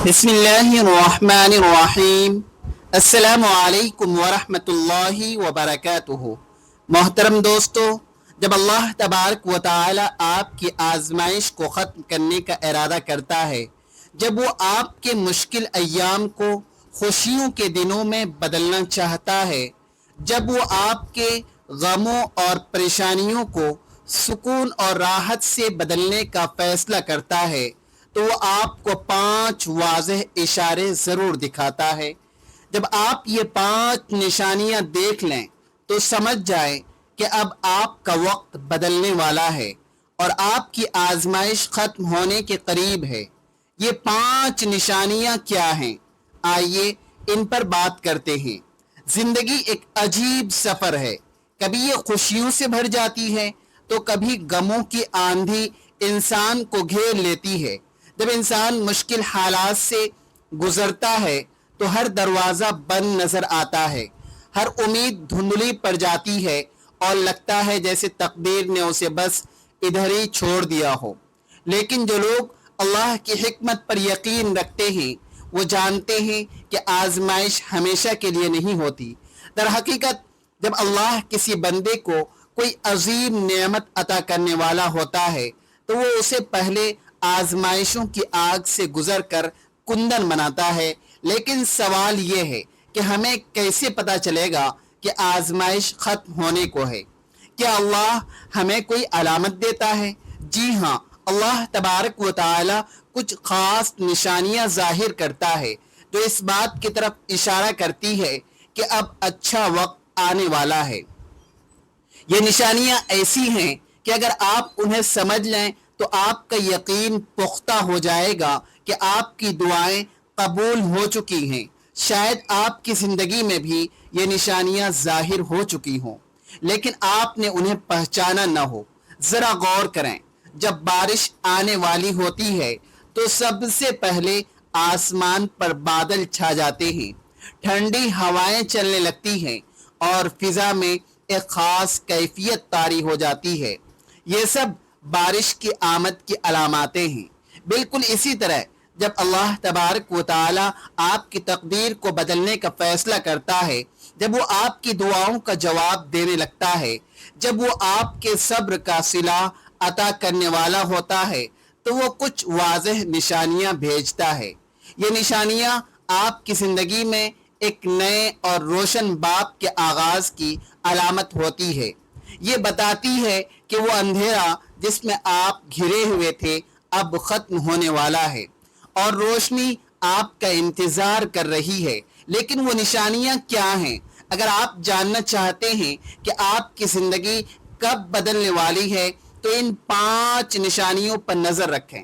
بسم اللہ الرحمن الرحیم۔ السلام علیکم ورحمۃ اللہ وبرکاتہ۔ محترم دوستو، جب اللہ تبارک و تعالی آپ کی آزمائش کو ختم کرنے کا ارادہ کرتا ہے، جب وہ آپ کے مشکل ایام کو خوشیوں کے دنوں میں بدلنا چاہتا ہے، جب وہ آپ کے غموں اور پریشانیوں کو سکون اور راحت سے بدلنے کا فیصلہ کرتا ہے، تو وہ آپ کو 5 واضح اشارے ضرور دکھاتا ہے۔ جب آپ یہ 5 نشانیاں دیکھ لیں تو سمجھ جائیں کہ اب آپ کا وقت بدلنے والا ہے اور آپ کی آزمائش ختم ہونے کے قریب ہے۔ یہ 5 نشانیاں کیا ہیں؟ آئیے ان پر بات کرتے ہیں۔ زندگی ایک عجیب سفر ہے، کبھی یہ خوشیوں سے بھر جاتی ہے تو کبھی غموں کی آندھی انسان کو گھیر لیتی ہے۔ جب انسان مشکل حالات سے گزرتا ہے تو ہر دروازہ بند نظر آتا ہے، ہر امید دھندلی پڑ جاتی ہے اور لگتا ہے جیسے تقدیر نے اسے بس ادھر ہی چھوڑ دیا ہو۔ لیکن جو لوگ اللہ کی حکمت پر یقین رکھتے ہیں وہ جانتے ہیں کہ آزمائش ہمیشہ کے لیے نہیں ہوتی۔ در حقیقت جب اللہ کسی بندے کو کوئی عظیم نعمت عطا کرنے والا ہوتا ہے تو وہ اسے پہلے آزمائشوں کی آگ سے گزر کر کندن بناتا ہے۔ لیکن سوال یہ ہے کہ ہمیں کیسے پتہ چلے گا کہ آزمائش ختم ہونے کو ہے؟ کیا اللہ ہمیں کوئی علامت دیتا ہے؟ جی ہاں، اللہ تبارک و تعالی کچھ خاص نشانیاں ظاہر کرتا ہے جو اس بات کی طرف اشارہ کرتی ہے کہ اب اچھا وقت آنے والا ہے۔ یہ نشانیاں ایسی ہیں کہ اگر آپ انہیں سمجھ لیں تو آپ کا یقین پختہ ہو جائے گا کہ آپ کی دعائیں قبول ہو چکی ہیں۔ شاید آپ کی زندگی میں بھی یہ نشانیاں ظاہر ہو چکی ہوں لیکن آپ نے انہیں پہچانا نہ ہو۔ ذرا غور کریں، جب بارش آنے والی ہوتی ہے تو سب سے پہلے آسمان پر بادل چھا جاتے ہیں، ٹھنڈی ہوائیں چلنے لگتی ہیں اور فضا میں ایک خاص کیفیت طاری ہو جاتی ہے۔ یہ سب بارش کی آمد کی علاماتیں ہیں۔ بالکل اسی طرح جب اللہ تبارک و تعالی آپ کی تقدیر کو بدلنے کا فیصلہ کرتا ہے، جب وہ آپ کی دعاؤں کا جواب دینے لگتا ہے، جب وہ آپ کے صبر کا صلہ عطا کرنے والا ہوتا ہے تو وہ کچھ واضح نشانیاں بھیجتا ہے۔ یہ نشانیاں آپ کی زندگی میں ایک نئے اور روشن باب کے آغاز کی علامت ہوتی ہے۔ یہ بتاتی ہے کہ وہ اندھیرا جس میں آپ گھرے ہوئے تھے اب ختم ہونے والا ہے اور روشنی آپ کا انتظار کر رہی ہے۔ لیکن وہ نشانیاں کیا ہیں؟ اگر آپ جاننا چاہتے ہیں کہ آپ کی زندگی کب بدلنے والی ہے تو ان 5 نشانیوں پر نظر رکھیں۔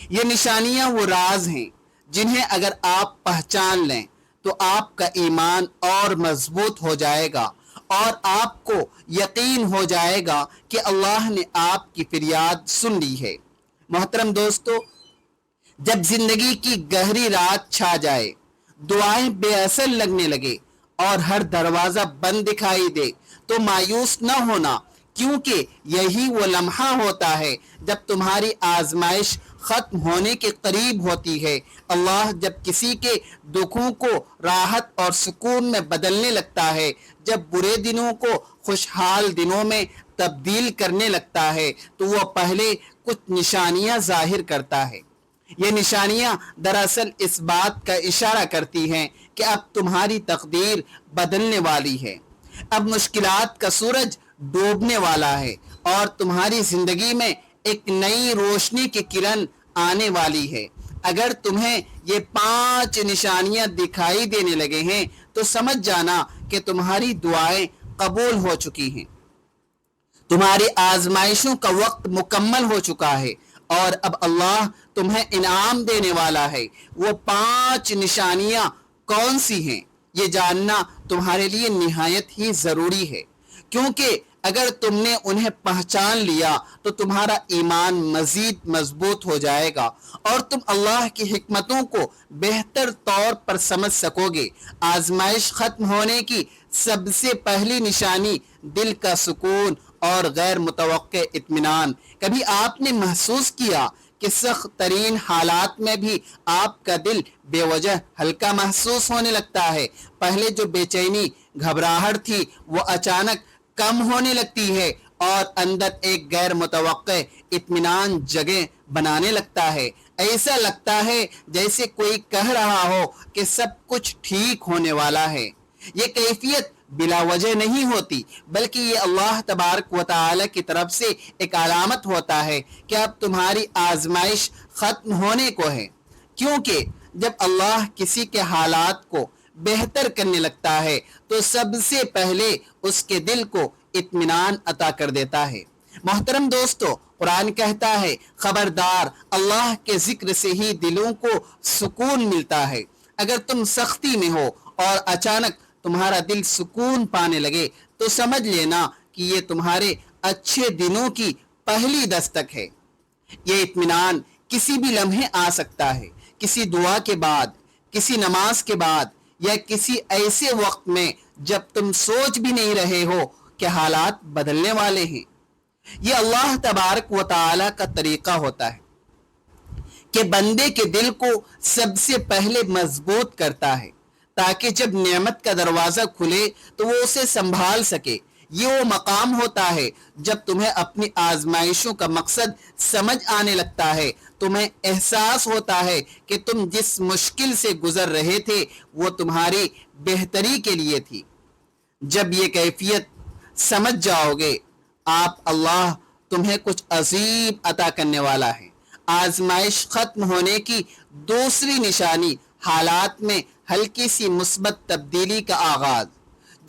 یہ نشانیاں وہ راز ہیں جنہیں اگر آپ پہچان لیں تو آپ کا ایمان اور مضبوط ہو جائے گا اور آپ کو یقین ہو جائے گا کہ اللہ نے آپ کی فریاد سن لی ہے۔ محترم دوستو، جب زندگی کی گہری رات چھا جائے، دعائیں بے اثر لگنے لگے اور ہر دروازہ بند دکھائی دے تو مایوس نہ ہونا، کیونکہ یہی وہ لمحہ ہوتا ہے جب تمہاری آزمائش ختم ہونے کے قریب ہوتی ہے۔ اللہ جب کسی کے دکھوں کو راحت اور سکون میں بدلنے لگتا ہے، جب برے دنوں کو خوشحال دنوں میں تبدیل کرنے لگتا ہے تو وہ پہلے کچھ نشانیاں ظاہر کرتا ہے۔ یہ نشانیاں دراصل اس بات کا اشارہ کرتی ہیں کہ اب تمہاری تقدیر بدلنے والی ہے، اب مشکلات کا سورج ڈوبنے والا ہے اور تمہاری زندگی میں ایک نئی روشنی کی کرن آنے والی ہے۔ اگر تمہیں یہ 5 نشانیاں دکھائی دینے لگے ہیں تو سمجھ جانا کہ تمہاری دعائیں قبول ہو چکی ہیں، تمہاری آزمائشوں کا وقت مکمل ہو چکا ہے اور اب اللہ تمہیں انعام دینے والا ہے۔ وہ 5 نشانیاں کون سی ہیں یہ جاننا تمہارے لیے نہایت ہی ضروری ہے، کیونکہ اگر تم نے انہیں پہچان لیا تو تمہارا ایمان مزید مضبوط ہو جائے گا اور تم اللہ کی حکمتوں کو بہتر طور پر سمجھ سکو گے۔ آزمائش ختم ہونے کی سب سے پہلی نشانی دل کا سکون اور غیر متوقع اطمینان۔ کبھی آپ نے محسوس کیا کہ سخت ترین حالات میں بھی آپ کا دل بے وجہ ہلکا محسوس ہونے لگتا ہے۔ پہلے جو بے چینی گھبراہٹ تھی وہ اچانک کم ہونے لگتی ہے اور اندر ایک غیر متوقع اطمینان جگہ بنانے لگتا ہے۔ ایسا لگتا ہے جیسے کوئی کہہ رہا ہو کہ سب کچھ ٹھیک ہونے والا ہے۔ یہ کیفیت بلا وجہ نہیں ہوتی، بلکہ یہ اللہ تبارک و تعالی کی طرف سے ایک علامت ہوتا ہے کہ اب تمہاری آزمائش ختم ہونے کو ہے، کیونکہ جب اللہ کسی کے حالات کو بہتر کرنے لگتا ہے تو سب سے پہلے اس کے دل کو اطمینان عطا کر دیتا ہے۔ محترم دوستو، قرآن کہتا ہے خبردار، اللہ کے ذکر سے ہی دلوں کو سکون ملتا ہے۔ اگر تم سختی میں ہو اور اچانک تمہارا دل سکون پانے لگے تو سمجھ لینا کہ یہ تمہارے اچھے دنوں کی پہلی دستک ہے۔ یہ اطمینان کسی بھی لمحے آ سکتا ہے، کسی دعا کے بعد، کسی نماز کے بعد، یا کسی ایسے وقت میں جب تم سوچ بھی نہیں رہے ہو کہ حالات بدلنے والے ہیں۔ یہ اللہ تبارک و تعالی کا طریقہ ہوتا ہے کہ بندے کے دل کو سب سے پہلے مضبوط کرتا ہے تاکہ جب نعمت کا دروازہ کھلے تو وہ اسے سنبھال سکے۔ یہ وہ مقام ہوتا ہے جب تمہیں اپنی آزمائشوں کا مقصد سمجھ آنے لگتا ہے، تمہیں احساس ہوتا ہے کہ تم جس مشکل سے گزر رہے تھے وہ تمہاری بہتری کے لیے تھی۔ جب یہ کیفیت سمجھ جاؤ گے، اللہ تمہیں کچھ عظیم عطا کرنے والا ہے۔ آزمائش ختم ہونے کی دوسری نشانی حالات میں ہلکی سی مثبت تبدیلی کا آغاز۔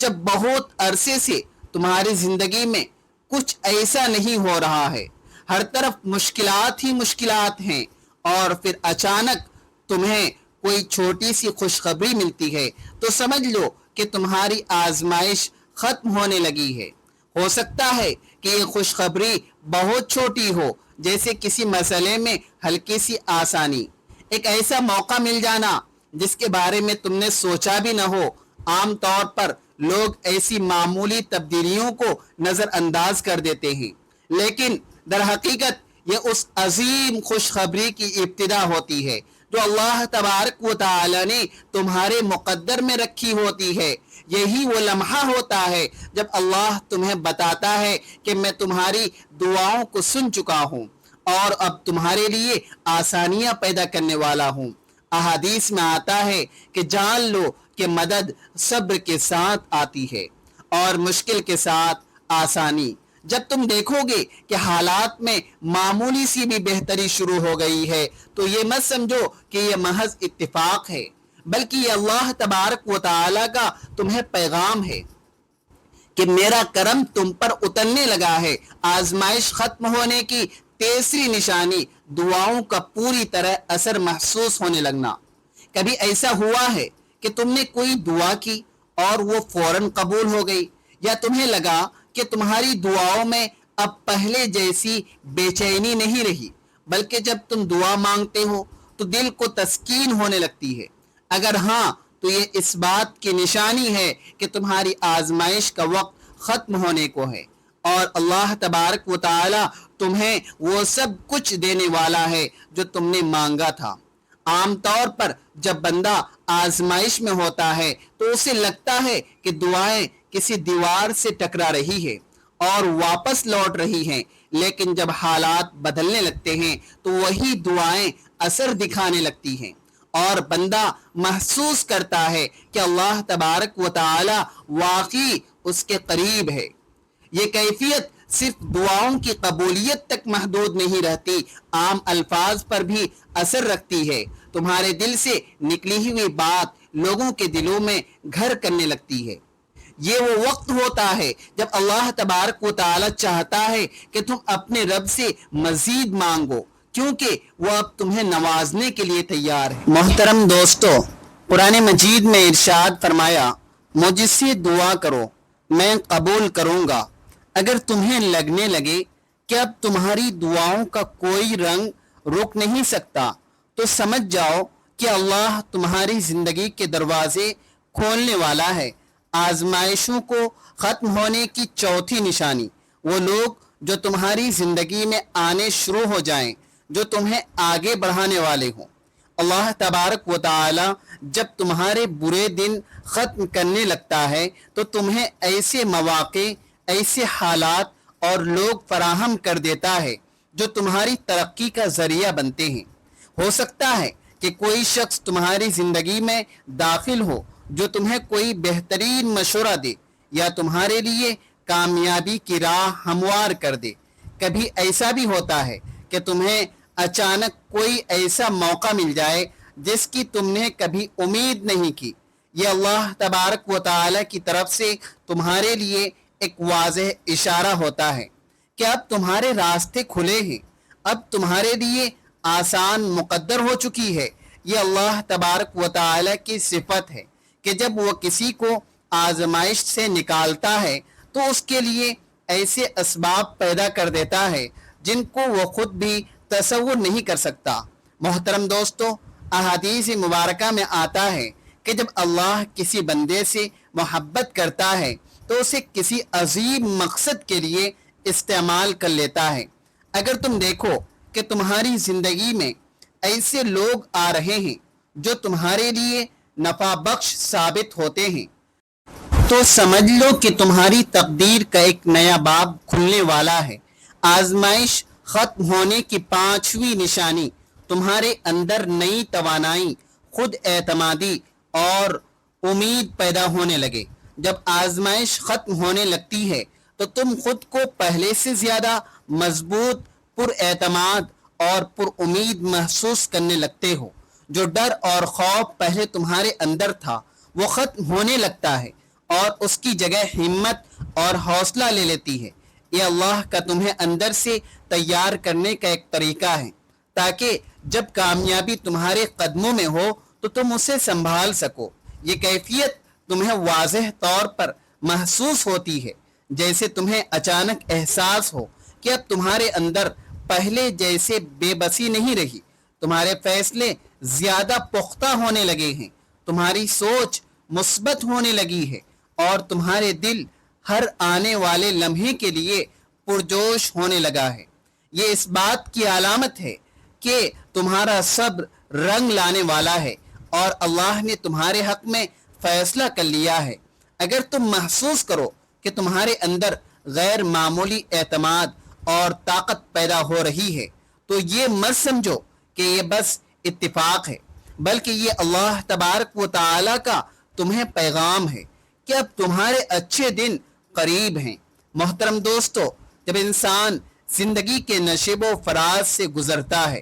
جب بہت عرصے سے تمہاری زندگی میں کچھ ایسا نہیں ہو رہا ہے، ہر طرف مشکلات ہی مشکلات ہیں، اور پھر اچانک تمہیں کوئی چھوٹی سی خوشخبری ملتی ہے تو سمجھ لو کہ تمہاری آزمائش ختم ہونے لگی ہے۔ ہو سکتا ہے کہ یہ خوشخبری بہت چھوٹی ہو، جیسے کسی مسئلے میں ہلکی سی آسانی، ایک ایسا موقع مل جانا جس کے بارے میں تم نے سوچا بھی نہ ہو۔ عام طور پر لوگ ایسی معمولی تبدیلیوں کو نظر انداز کر دیتے ہیں، لیکن در حقیقت یہ اس عظیم خوشخبری کی ابتدا ہوتی ہے جو اللہ تبارک و تعالی نے تمہارے مقدر میں رکھی ہوتی ہے۔ یہی وہ لمحہ ہوتا ہے جب اللہ تمہیں بتاتا ہے کہ میں تمہاری دعاؤں کو سن چکا ہوں اور اب تمہارے لیے آسانیاں پیدا کرنے والا ہوں۔ احادیث میں آتا ہے کہ جان لو کہ مدد صبر کے ساتھ آتی ہے اور مشکل کے ساتھ آسانی۔ جب تم دیکھو گے کہ حالات میں معمولی سی بھی بہتری شروع ہو گئی ہے تو یہ مت سمجھو کہ یہ محض اتفاق ہے، بلکہ یہ اللہ تبارک و تعالی کا تمہیں پیغام ہے کہ میرا کرم تم پر اترنے لگا ہے۔ آزمائش ختم ہونے کی تیسری نشانی دعاؤں کا پوری طرح اثر محسوس ہونے لگنا۔ کبھی ایسا ہوا ہے کہ تم نے کوئی دعا کی اور وہ فوراً قبول ہو گئی، یا تمہیں لگا کہ تمہاری دعاؤں میں اب پہلے جیسی بے چینی نہیں رہی، بلکہ جب تم دعا مانگتے ہو تو دل کو تسکین ہونے لگتی ہے؟ اگر ہاں تو یہ اس بات کی نشانی ہے کہ تمہاری آزمائش کا وقت ختم ہونے کو ہے اور اللہ تبارک و تعالی تمہیں وہ سب کچھ دینے والا ہے جو تم نے مانگا تھا۔ عام طور پر جب بندہ آزمائش میں ہوتا ہے تو اسے لگتا ہے کہ دعائیں کسی دیوار سے ٹکرا رہی ہے اور واپس لوٹ رہی ہیں، لیکن جب حالات بدلنے لگتے ہیں تو وہی دعائیں اثر دکھانے لگتی ہیں اور بندہ محسوس کرتا ہے کہ اللہ تبارک و تعالی واقعی اس کے قریب ہے۔ یہ کیفیت صرف دعاؤں کی قبولیت تک محدود نہیں رہتی، عام الفاظ پر بھی اثر رکھتی ہے۔ تمہارے دل سے نکلی ہوئی بات لوگوں کے دلوں میں گھر کرنے لگتی ہے۔ یہ وہ وقت ہوتا ہے جب اللہ تبارک و تعالی چاہتا ہے کہ تم اپنے رب سے مزید مانگو، کیونکہ وہ اب تمہیں نوازنے کے لیے تیار ہے۔ محترم دوستو، قرآن مجید میں ارشاد فرمایا، مجھ سے دعا کرو میں قبول کروں گا۔ اگر تمہیں لگنے لگے کہ اب تمہاری دعاؤں کا کوئی رنگ رک نہیں سکتا تو سمجھ جاؤ کہ اللہ تمہاری زندگی کے دروازے کھولنے والا ہے۔ آزمائشوں کو ختم ہونے کی چوتھی نشانی وہ لوگ جو تمہاری زندگی میں آنے شروع ہو جائیں جو تمہیں آگے بڑھانے والے ہوں۔ اللہ تبارک و تعالی جب تمہارے برے دن ختم کرنے لگتا ہے تو تمہیں ایسے مواقع، ایسے حالات اور لوگ فراہم کر دیتا ہے جو تمہاری ترقی کا ذریعہ بنتے ہیں۔ ہو سکتا ہے کہ کوئی شخص تمہاری زندگی میں داخل ہو جو تمہیں کوئی بہترین مشورہ دے یا تمہارے لیے کامیابی کی راہ ہموار کر دے۔ کبھی ایسا بھی ہوتا ہے کہ تمہیں اچانک کوئی ایسا موقع مل جائے جس کی تم نے کبھی امید نہیں کی۔ یہ اللہ تبارک و تعالی کی طرف سے تمہارے لیے ایک واضح اشارہ ہوتا ہے کہ اب تمہارے راستے کھلے ہیں، اب تمہارے لیے آسان مقدر ہو چکی ہے۔ یہ اللہ تبارک و تعالی کی صفت ہے کہ جب وہ کسی کو آزمائش سے نکالتا ہے تو اس کے لیے ایسے اسباب پیدا کر دیتا ہے جن کو وہ خود بھی تصور نہیں کر سکتا۔ محترم دوستو، احادیث مبارکہ میں آتا ہے کہ جب اللہ کسی بندے سے محبت کرتا ہے تو اسے کسی عظیم مقصد کے لیے استعمال کر لیتا ہے۔ اگر تم دیکھو کہ تمہاری زندگی میں ایسے لوگ آ رہے ہیں جو تمہارے لیے نفع بخش ثابت ہوتے ہیں تو سمجھ لو کہ تمہاری تقدیر کا ایک نیا باب کھلنے والا ہے۔ آزمائش ختم ہونے کی 5ویں نشانی تمہارے اندر نئی توانائی، خود اعتمادی اور امید پیدا ہونے لگے۔ جب آزمائش ختم ہونے لگتی ہے تو تم خود کو پہلے سے زیادہ مضبوط، پر اعتماد اور پر امید محسوس کرنے لگتے ہو۔ جو ڈر اور خوف پہلے تمہارے اندر تھا وہ ختم ہونے لگتا ہے اور اس کی جگہ ہمت اور حوصلہ لے لیتی ہے۔ یہ اللہ کا تمہیں اندر سے تیار کرنے کا ایک طریقہ ہے تاکہ جب کامیابی تمہارے قدموں میں ہو تو تم اسے سنبھال سکو۔ یہ کیفیت تمہیں واضح طور پر محسوس ہوتی ہے، جیسے تمہیں اچانک احساس ہو کہ اب تمہارے اندر پہلے جیسے بے بسی نہیں رہی، تمہارے فیصلے زیادہ پختہ ہونے لگے ہیں، تمہاری سوچ مثبت ہونے لگی ہے اور تمہارے دل ہر آنے والے لمحے کے لیے پرجوش ہونے لگا ہے۔ یہ اس بات کی علامت ہے کہ تمہارا صبر رنگ لانے والا ہے اور اللہ نے تمہارے حق میں فیصلہ کر لیا ہے۔ اگر تم محسوس کرو کہ تمہارے اندر غیر معمولی اعتماد اور طاقت پیدا ہو رہی ہے تو یہ مت سمجھو کہ یہ بس اتفاق ہے، بلکہ یہ اللہ تبارک و تعالی کا تمہیں پیغام ہے کہ اب تمہارے اچھے دن قریب ہیں۔ محترم دوستو، جب انسان زندگی کے نشیب و فراز سے گزرتا ہے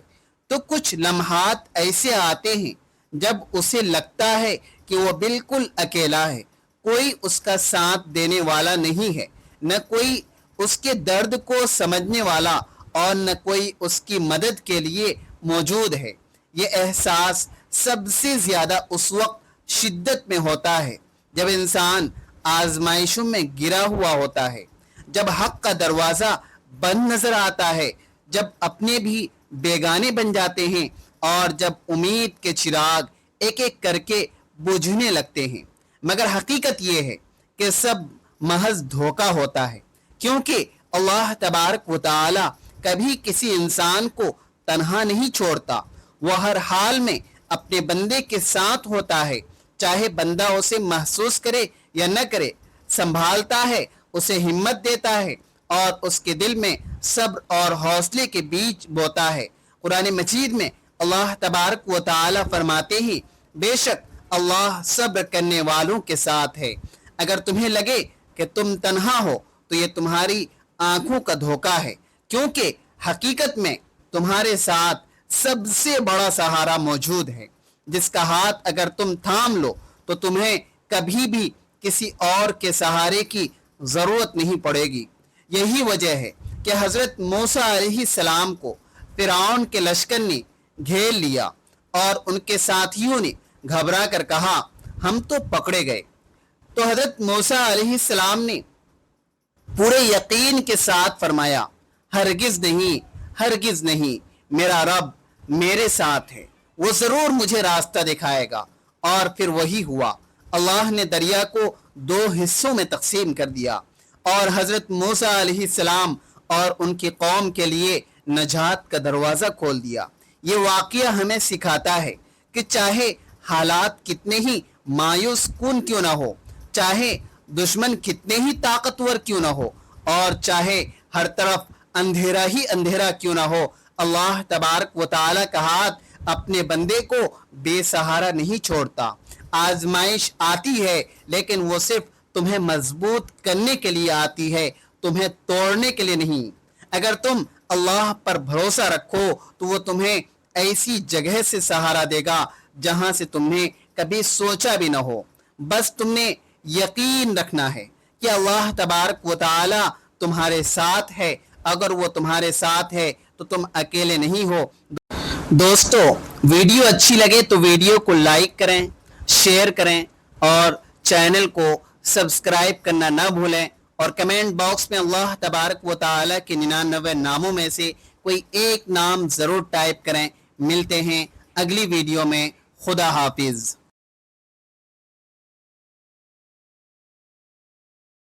تو کچھ لمحات ایسے آتے ہیں جب اسے لگتا ہے کہ وہ بالکل اکیلا ہے، کوئی اس کا ساتھ دینے والا نہیں ہے، نہ کوئی اس کے درد کو سمجھنے والا اور نہ کوئی اس کی مدد کے لیے موجود ہے۔ یہ احساس سب سے زیادہ اس وقت شدت میں ہوتا ہے جب انسان آزمائشوں میں گرا ہوا ہوتا ہے، جب حق کا دروازہ بند نظر آتا ہے، جب اپنے بھی بیگانے بن جاتے ہیں اور جب امید کے چراغ ایک ایک کر کے بجھنے لگتے ہیں۔ مگر حقیقت یہ ہے کہ سب محض دھوکہ ہوتا ہے، کیونکہ اللہ تبارک و تعالی کبھی کسی انسان کو تنہا نہیں چھوڑتا۔ وہ ہر حال میں اپنے بندے کے ساتھ ہوتا ہے، چاہے بندہ اسے محسوس کرے یا نہ کرے، سنبھالتا ہے، اسے ہمت دیتا ہے اور اس کے دل میں صبر اور حوصلے کے بیج بوتا ہے۔ قرآن مجید میں اللہ تبارک و تعالی فرماتے ہیں، بے شک اللہ صبر کرنے والوں کے ساتھ ہے۔ اگر تمہیں لگے کہ تم تنہا ہو تو یہ تمہاری آنکھوں کا دھوکہ ہے، کیونکہ حقیقت میں تمہارے ساتھ سب سے بڑا سہارا موجود ہے، جس کا ہاتھ اگر تم تھام لو تو تمہیں کبھی بھی کسی اور کے سہارے کی ضرورت نہیں پڑے گی۔ یہی وجہ ہے کہ حضرت موسیٰ علیہ السلام کو فرعون کے لشکر نے گھیر لیا اور ان کے ساتھیوں نے گھبرا کر کہا ہم تو پکڑے گئے، تو حضرت موسیٰ علیہ السلام نے پورے یقین کے ساتھ فرمایا ہرگز نہیں، ہرگز نہیں، میرا رب میرے ساتھ ہے، وہ ضرور مجھے راستہ دکھائے گا۔ اور پھر وہی ہوا، اللہ نے دریا کو 2 حصوں میں تقسیم کر دیا اور حضرت موسیٰ علیہ السلام اور ان کی قوم کے لیے نجات کا دروازہ کھول دیا۔ یہ واقعہ ہمیں سکھاتا ہے کہ چاہے حالات کتنے ہی مایوس کن کیوں نہ ہو، چاہے دشمن کتنے ہی طاقتور کیوں نہ ہو، اور چاہے ہر طرف اندھیرا ہی اندھیرا کیوں نہ ہو، اللہ تبارک و تعالی کا ہاتھ اپنے بندے کو بے سہارا نہیں چھوڑتا۔ آزمائش آتی ہے لیکن وہ صرف تمہیں مضبوط کرنے کے لیے آتی ہے، تمہیں توڑنے کے لیے نہیں۔ اگر تم اللہ پر بھروسہ رکھو تو وہ تمہیں ایسی جگہ سے سہارا دے گا جہاں سے تم نے کبھی سوچا بھی نہ ہو۔ بس تم نے یقین رکھنا ہے کہ اللہ تبارک و تعالی تمہارے ساتھ ہے۔ اگر وہ تمہارے ساتھ ہے تو تم اکیلے نہیں ہو۔ دوستو، ویڈیو اچھی لگے تو ویڈیو کو لائک کریں، شیئر کریں اور چینل کو سبسکرائب کرنا نہ بھولیں، اور کمنٹ باکس میں اللہ تبارک و تعالی کے 99 ناموں میں سے کوئی ایک نام ضرور ٹائپ کریں۔ ملتے ہیں اگلی ویڈیو میں۔ خدا حافظ۔